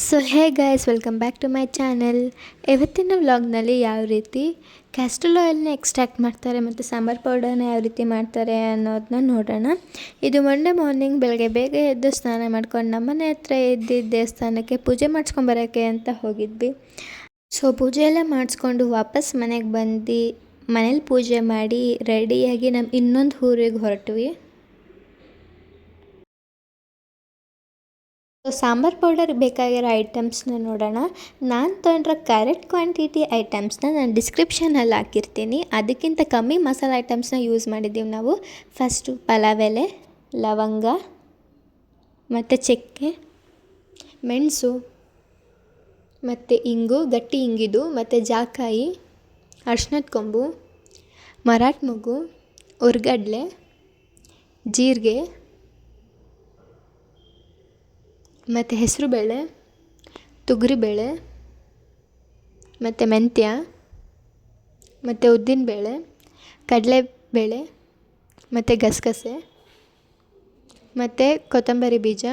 So hey guys, welcome back to my channel. ಇವತ್ತಿನ ವ್ಲಾಗ್ನಲ್ಲಿ ಯಾವ ರೀತಿ ಕ್ಯಾಸ್ಟರ್ ಆಯಿಲ್ನ ಎಕ್ಸ್ಟ್ರಾಕ್ಟ್ ಮಾಡ್ತಾರೆ ಮತ್ತು ಸಾಂಬಾರು ಪೌಡರ್ನ ಯಾವ ರೀತಿ ಮಾಡ್ತಾರೆ ಅನ್ನೋದನ್ನ ನೋಡೋಣ. ಇದು ಮಂಡೇ ಮಾರ್ನಿಂಗ್ ಬೆಳಗ್ಗೆ ಬೇಗ ಎದ್ದು ಸ್ನಾನ ಮಾಡ್ಕೊಂಡು ನಮ್ಮನೆ ಹತ್ರ ಇದ್ದಿದ್ದ ದೇವಸ್ಥಾನಕ್ಕೆ ಪೂಜೆ ಮಾಡಿಸ್ಕೊಂಬರೋಕ್ಕೆ ಅಂತ ಹೋಗಿದ್ವಿ. ಸೊ ಪೂಜೆ ಎಲ್ಲ ಮಾಡಿಸ್ಕೊಂಡು ವಾಪಸ್ ಮನೆಗೆ ಬಂದು ಮನೇಲಿ ಪೂಜೆ ಮಾಡಿ ರೆಡಿಯಾಗಿ ನಮ್ಮ ಇನ್ನೊಂದು ಊರಿಗೆ ಹೊರಟ್ವಿ. ಸಾಂಬಾರು ಪೌಡರ್ ಬೇಕಾಗಿರೋ ಐಟಮ್ಸ್ನ ನೋಡೋಣ. ನಾನು ತೊಗೊಂಡ್ರೆ ಕರೆಕ್ಟ್ ಕ್ವಾಂಟಿಟಿ ಐಟಮ್ಸ್ನ ನಾನು ಡಿಸ್ಕ್ರಿಪ್ಷನಲ್ಲಿ ಹಾಕಿರ್ತೀನಿ. ಅದಕ್ಕಿಂತ ಕಮ್ಮಿ ಮಸಾಲೆ ಐಟಮ್ಸ್ನ ಯೂಸ್ ಮಾಡಿದ್ದೀವಿ ನಾವು. ಫಸ್ಟು ಪಲಾವ್ ಎಲೆ, ಲವಂಗ ಮತ್ತು ಚಕ್ಕೆ, ಮೆಣಸು ಮತ್ತು ಇಂಗು, ಗಟ್ಟಿ ಇಂಗಿದು, ಮತ್ತು ಜಾಕಾಯಿ, ಅರ್ಶಿನದ ಕೊಂಬು, ಮರಾಠ ಮೊಗ್ಗು, ಉರ್ಗಡ್ಲೆ, ಜೀರಿಗೆ ಮತ್ತು ಹೆಸರುಬೇಳೆ, ತೊಗರಿಬೇಳೆ ಮತ್ತು ಮೆಂತ್ಯ ಮತ್ತು ಉದ್ದಿನಬೇಳೆ, ಕಡಲೆಬೇಳೆ ಮತ್ತು ಗಸಗಸೆ ಮತ್ತು ಕೊತ್ತಂಬರಿ ಬೀಜ.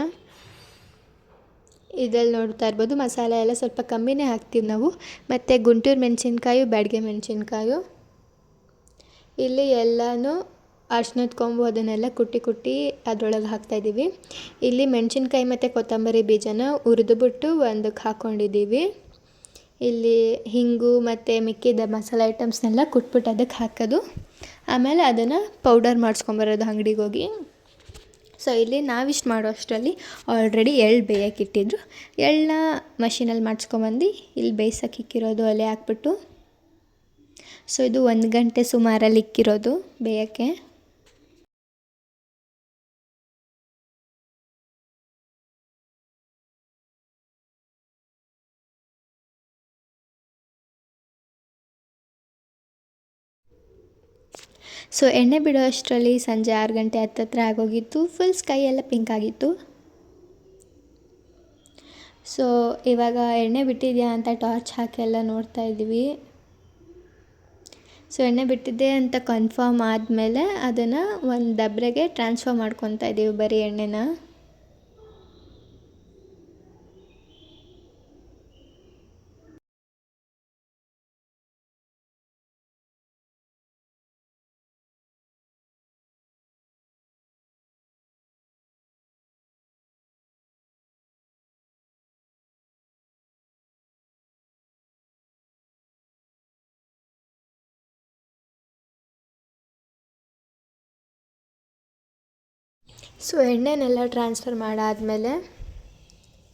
ಇದರಲ್ಲಿ ನೋಡ್ತಾ ಇರ್ಬೋದು, ಮಸಾಲೆ ಎಲ್ಲ ಸ್ವಲ್ಪ ಕಮ್ಮಿನೇ ಹಾಕ್ತೀವಿ ನಾವು. ಮತ್ತು ಗುಂಟೂರು ಮೆಣಸಿನ್ಕಾಯಿ, ಬ್ಯಾಡಗೆ ಮೆಣಸಿನ್ಕಾಯಿ. ಇಲ್ಲಿ ಎಲ್ಲನೂ ಅರ್ಶಿನದ ಕೊಂಬು ಅದನ್ನೆಲ್ಲ ಕುಟ್ಟಿ ಅದರೊಳಗೆ ಹಾಕ್ತಾಯಿದ್ದೀವಿ. ಇಲ್ಲಿ ಮೆಣಸಿನ್ಕಾಯಿ ಮತ್ತು ಕೊತ್ತಂಬರಿ ಬೀಜನ ಹುರಿದುಬಿಟ್ಟು ಒಂದಕ್ಕೆ ಹಾಕ್ಕೊಂಡಿದ್ದೀವಿ. ಇಲ್ಲಿ ಹಿಂಗು ಮತ್ತು ಮಿಕ್ಕಿದ ಮಸಾಲೆ ಐಟಮ್ಸ್ನೆಲ್ಲ ಕುಟ್ಬಿಟ್ಟು ಅದಕ್ಕೆ ಹಾಕೋದು. ಆಮೇಲೆ ಅದನ್ನು ಪೌಡರ್ ಮಾಡಿಸ್ಕೊಂಬರೋದು ಅಂಗಡಿಗೆ ಹೋಗಿ. ಸೊ ಇಲ್ಲಿ ನಾವಿಷ್ಟು ಮಾಡೋ ಅಷ್ಟರಲ್ಲಿ ಆಲ್ರೆಡಿ ಎಳ್ಳು ಬೇಯಕ್ಕೆ ಇಟ್ಟಿದ್ರು. ಎಳ್ಳನ್ನ ಮಷೀನಲ್ಲಿ ಮಾಡಿಸ್ಕೊಂಬಂದು ಇಲ್ಲಿ ಬೇಯಿಸೋಕೆ ಇಕ್ಕಿರೋದು ಒಲೆ ಹಾಕ್ಬಿಟ್ಟು. ಸೊ ಇದು 1 ಗಂಟೆ ಸುಮಾರಲ್ಲಿ ಇಕ್ಕಿರೋದು ಬೇಯೋಕ್ಕೆ. ಸೊ ಎಣ್ಣೆ ಬಿಡೋ ಅಷ್ಟರಲ್ಲಿ ಸಂಜೆ 6 ಗಂಟೆ ಹತ್ತತ್ರ ಆಗೋಗಿತ್ತು. ಫುಲ್ ಸ್ಕೈ ಎಲ್ಲ ಪಿಂಕ್ ಆಗಿತ್ತು. ಸೊ ಇವಾಗ ಎಣ್ಣೆ ಬಿಟ್ಟಿದೆಯಾ ಅಂತ ಟಾರ್ಚ್ ಹಾಕಿ ಎಲ್ಲ ನೋಡ್ತಾ ಇದ್ದೀವಿ. ಸೊ ಎಣ್ಣೆ ಬಿಟ್ಟಿದ್ದೆ ಅಂತ ಕನ್ಫರ್ಮ್ ಆದಮೇಲೆ ಅದನ್ನು ಒಂದು ಡಬ್ರೆಗೆ ಟ್ರಾನ್ಸ್ಫರ್ ಮಾಡ್ಕೊತಾ ಇದ್ದೀವಿ ಬರೀ ಎಣ್ಣೆನ. ಸೊ ಎಣ್ಣೆನೆಲ್ಲ ಟ್ರಾನ್ಸ್ಫರ್ ಮಾಡಾದಮೇಲೆ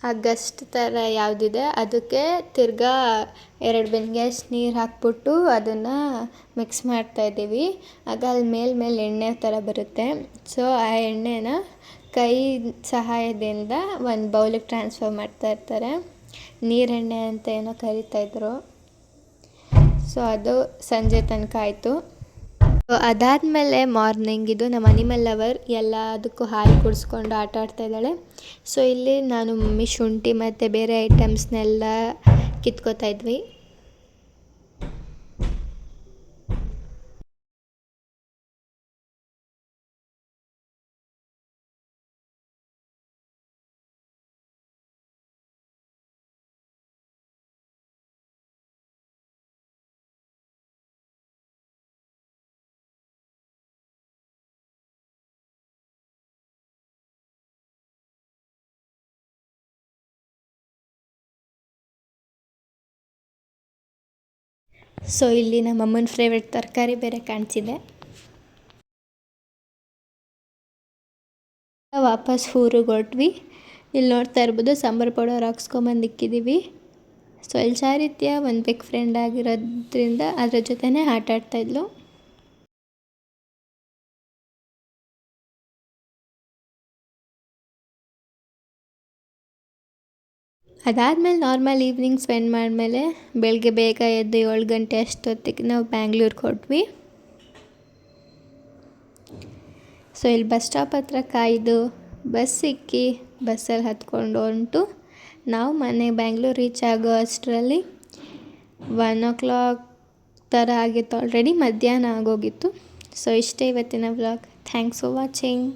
ಆ ಗಸ್ಟ್ ಥರ ಯಾವುದಿದೆ ಅದಕ್ಕೆ ತಿರ್ಗಾ 2 ಬೆನ್ಗ್ಯಾಸ್ ನೀರು ಹಾಕ್ಬಿಟ್ಟು ಅದನ್ನು ಮಿಕ್ಸ್ ಮಾಡ್ತಾಯಿದ್ದೀವಿ. ಆಗ ಅಲ್ಲಿ ಮೇಲೆ ಎಣ್ಣೆ ಥರ ಬರುತ್ತೆ. ಸೊ ಆ ಎಣ್ಣೆನ ಕೈ ಸಹಾಯದಿಂದ ಒಂದು ಬೌಲಿಗೆ ಟ್ರಾನ್ಸ್ಫರ್ ಮಾಡ್ತಾಯಿರ್ತಾರೆ. ನೀರೆಣ್ಣೆ ಅಂತ ಏನೋ ಕರಿತಾಯಿದ್ರು. ಸೊ ಅದು ಸಂಜೆ ತನಕ ಆಯಿತು. ಅದಾದಮೇಲೆ ಮಾರ್ನಿಂಗ್ ಇದು ನಮ್ಮ ಅನಿಮಲ್ ಲವರ್ ಎಲ್ಲದಕ್ಕೂ ಹಾಲು ಕುಡಿಸ್ಕೊಂಡು ಆಟ ಆಡ್ತಾ ಇದ್ದಾಳೆ. ಸೊ ಇಲ್ಲಿ ನಾನು ಮಮ್ಮಿ ಶುಂಠಿ ಮತ್ತು ಬೇರೆ ಐಟಮ್ಸ್ನೆಲ್ಲ ಕಿತ್ಕೋತಾ ಇದ್ವಿ. ಸೊ ಇಲ್ಲಿ ನಮ್ಮ ಅಮ್ಮನ ಫೇವ್ರೆಟ್ ತರಕಾರಿ ಬೇರೆ ಕಾಣಿಸಿದೆ. ವಾಪಸ್ ಊರಿಗೆ ಹೊರಟ್ವಿ. ಇಲ್ಲಿ ನೋಡ್ತಾ ಇರ್ಬೋದು ಸಾಂಬಾರು ಪೌಡರ್ ಹಾಕ್ಸ್ಕೊಂಬಂದು ಇಕ್ಕಿದ್ದೀವಿ. ಸೊ ಇಲ್ಲಿ ಚಾರಿತ್ಯ ಒಂದು ಬಿಗ್ ಫ್ರೆಂಡ್ ಆಗಿರೋದ್ರಿಂದ ಅದ್ರ ಜೊತೆನೇ ಆಟ ಆಡ್ತಾಯಿದ್ಲು. ಅದಾದಮೇಲೆ ನಾರ್ಮಲ್ ಈವ್ನಿಂಗ್ ಸ್ಪೆಂಡ್ ಮಾಡಿದ್ಮೇಲೆ ಬೆಳಗ್ಗೆ ಬೇಗ ಎದ್ದು 7 ಗಂಟೆ ಅಷ್ಟೊತ್ತಿಗೆ ನಾವು ಬ್ಯಾಂಗ್ಳೂರಿಗೆ ಹೊರಟ್ವಿ. ಸೊ ಇಲ್ಲಿ ಬಸ್ ಸ್ಟಾಪ್ ಹತ್ರ ಕಾಯ್ದು ಬಸ್ ಸಿಕ್ಕಿ ಬಸ್ಸಲ್ಲಿ ಹತ್ಕೊಂಡು ಹೊಂಟು ನಾವು ಬ್ಯಾಂಗ್ಳೂರು ರೀಚ್ ಆಗೋ ಅಷ್ಟರಲ್ಲಿ 1 ಥರ ಆಗಿತ್ತು. ಆಲ್ರೆಡಿ ಮಧ್ಯಾಹ್ನ ಆಗೋಗಿತ್ತು. ಸೊ ಇಷ್ಟೇ ಇವತ್ತಿನ ವ್ಲಾಗ್. Thanks for watching.